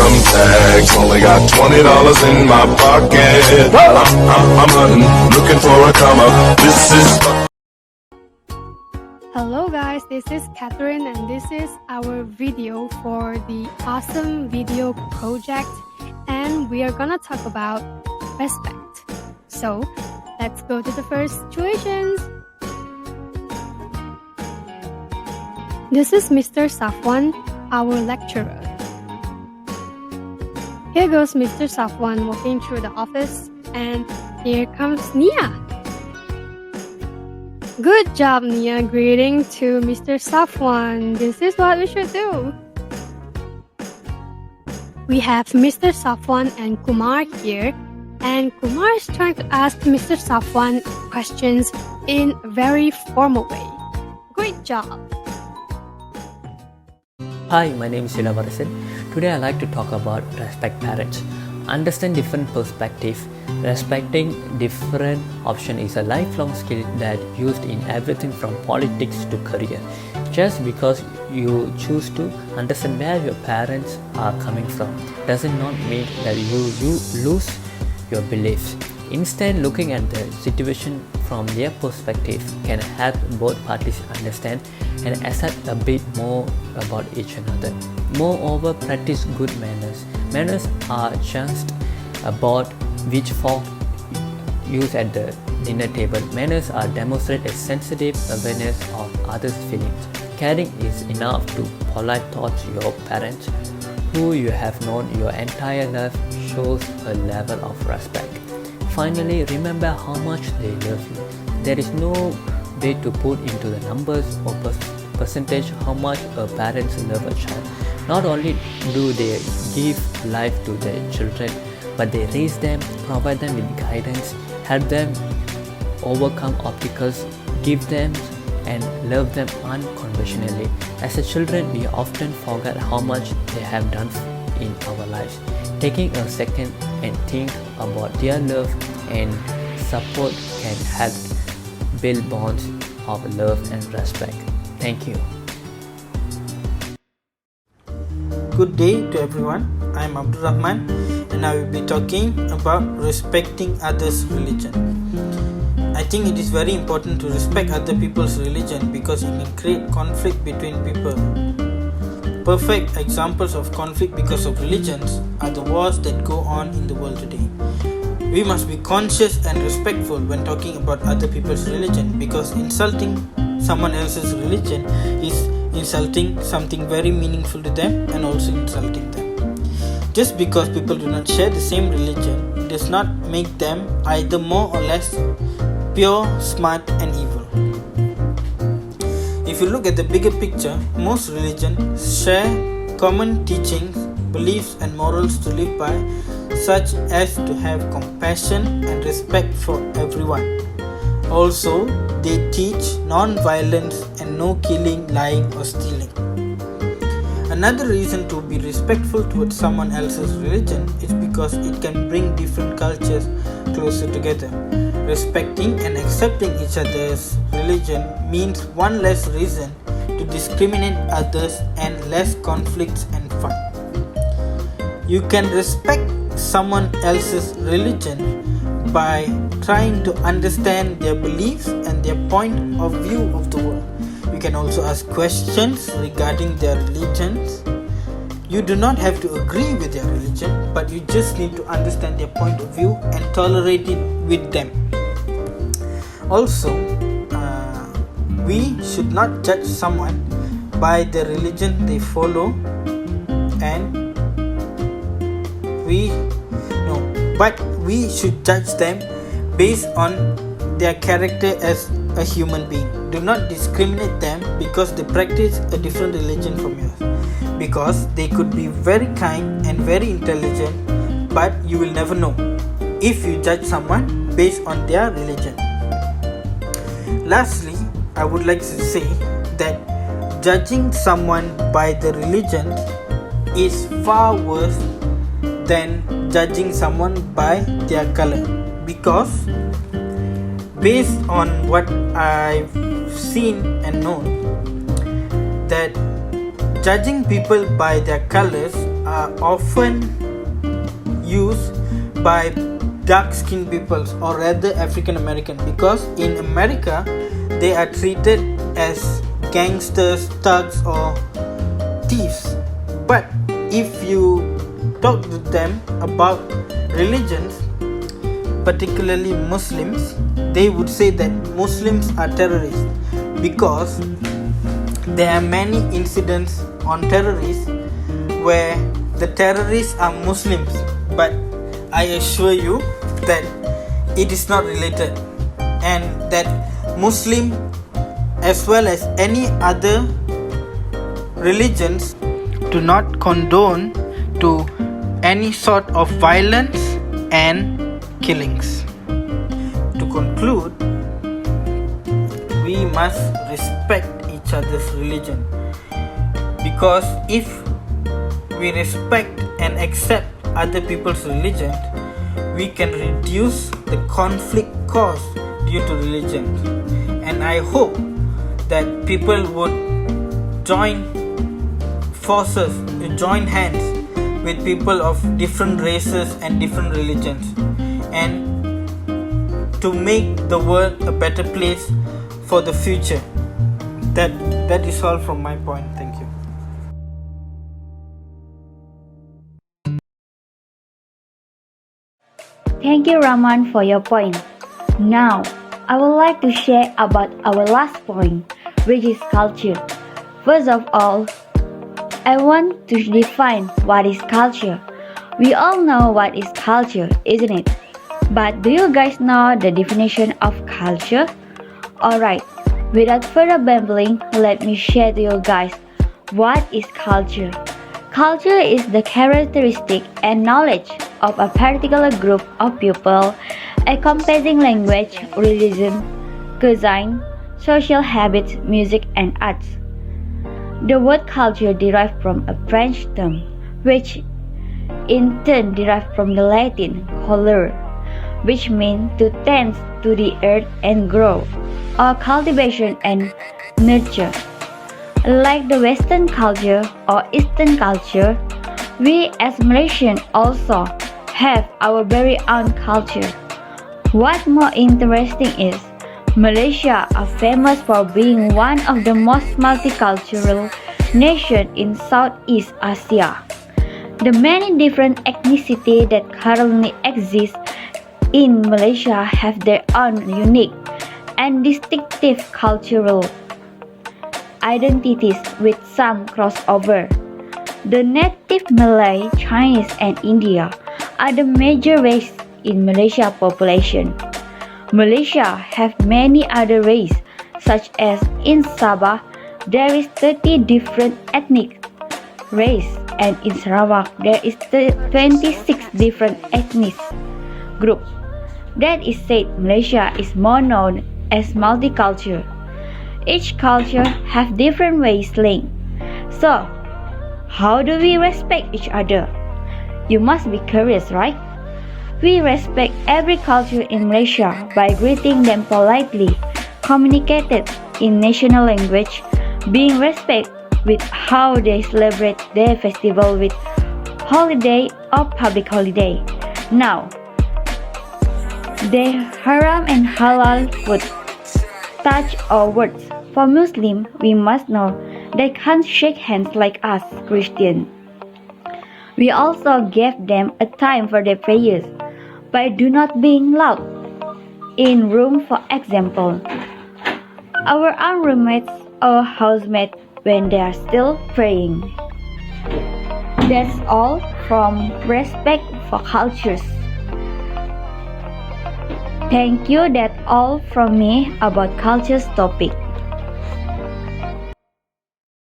income tax. Only got $20 in my pocket. I'm hunting, looking for a come up. This is. Hello guys, this is Catherine and this is our video for the OHSEM video project, and we are gonna talk about respect. So let's go to the first situations. This is Mr. Safwan, our lecturer. Here goes Mr. Safwan walking through the office, and here comes Nia. Good job, Nia, greeting to Mr. Safwan. This is what we should do. We have Mr. Safwan and Kumar here, and Kumar is trying to ask Mr. Safwan questions in a very formal way. Great job. Hi, my name is Silavarasan. Today I like to talk about respect parents. Understand different perspective. Respecting different option is a lifelong skill that used in everything from politics to career. Just because you choose to understand where your parents are coming from does not mean that you lose your beliefs. Instead, looking at the situation from their perspective can help both parties understand and accept a bit more about each another. Moreover, practice good manners. Manners are just about which fork use at the dinner table. Manners are demonstrate a sensitive awareness of others' feelings. Caring is enough to polite thoughts your parents, who you have known your entire life, shows a level of respect. Finally, remember how much they love you. There is no way to put into the numbers or percentage how much a parents love a child. Not only do they give life to their children, but they raise them, provide them with guidance, help them overcome obstacles, give them and love them unconditionally. As a children, we often forget how much they have done in our lives. Taking a second and think about their love and support can help build bonds of love and respect. Thank you. Good day to everyone. I am Abdul Rahman and I will be talking about respecting others' religion. I think it is very important to respect other people's religion because it can create conflict between people. Perfect examples of conflict because of religions are the wars that go on in the world today. We must be conscious and respectful when talking about other people's religion because insulting someone else's religion is insulting something very meaningful to them and also insulting them. Just because people do not share the same religion does not make them either more or less pure, smart and evil. If you look at the bigger picture, most religions share common teachings, beliefs and morals to live by, such as to have compassion and respect for everyone. Also, they teach non-violence and no killing, lying or stealing. Another reason to be respectful towards someone else's religion is because it can bring different cultures closer together. Respecting and accepting each other's religion means one less reason to discriminate others and less conflicts and fun. You can respect someone else's religion by trying to understand their beliefs and their point of view of the world. You can also ask questions regarding their religions. You do not have to agree with their religion, but you just need to understand their point of view and tolerate it with them. Also, we should not judge someone by the religion they follow, and but we should judge them based on their character as a human being. Do not discriminate them because they practice a different religion from yours, because they could be very kind and very intelligent, but you will never know if you judge someone based on their religion. Lastly, I would like to say that judging someone by the religion is far worse than judging someone by their color, because based on what I've seen and known, that judging people by their colors are often used by dark skinned peoples, or rather African American, because in America they are treated as gangsters, thugs, or thieves. But if you talk to them about religions, particularly Muslims, they would say that Muslims are terrorists, because there are many incidents on terrorists where the terrorists are Muslims, but I assure you that it is not related, and that Muslim as well as any other religions do not condone to any sort of violence and killings. To conclude, we must respect each other's religion, because if we respect and accept other people's religion, we can reduce the conflict caused due to religion. And I hope that people would join forces, join hands with people of different races and different religions, and to make the world a better place for the future. That is all from my point. Thank you. Thank you, Rahman, for your point. Now, I would like to share about our last point, which is culture. First of all, I want to define what is culture. We all know what is culture, isn't it? But do you guys know the definition of culture? Alright, without further babbling, let me share to you guys what is culture. Culture is the characteristic and knowledge of a particular group of people, encompassing language, religion, cuisine, social habits, music, and arts. The word culture derived from a French term, which in turn derived from the Latin color, which means to tend to the earth and grow, or cultivation and nurture. Like the Western culture or Eastern culture, we as Malaysians also have our very own culture. What more interesting is, Malaysia are famous for being one of the most multicultural nations in Southeast Asia. The many different ethnicities that currently exist in Malaysia have their own unique and distinctive cultural identities with some crossover. The native Malay, Chinese, and India are the major races in Malaysia population. Malaysia have many other races, such as in Sabah there is 30 different ethnic races, and in Sarawak there is 26 different ethnic groups. That is said, Malaysia is more known as multicultural. Each culture have different ways linked. So, how do we respect each other? You must be curious, right? We respect every culture in Malaysia by greeting them politely, communicated in national language, being respect with how they celebrate their festival with holiday or public holiday. Now, the haram and halal food, touch or words. For Muslims, we must know they can't shake hands like us Christians. We also gave them a time for their prayers by do not being loud in room, for example. Our own roommates or housemates when they are still praying. That's all from respect for cultures. Thank you. That's all from me about cultures topic.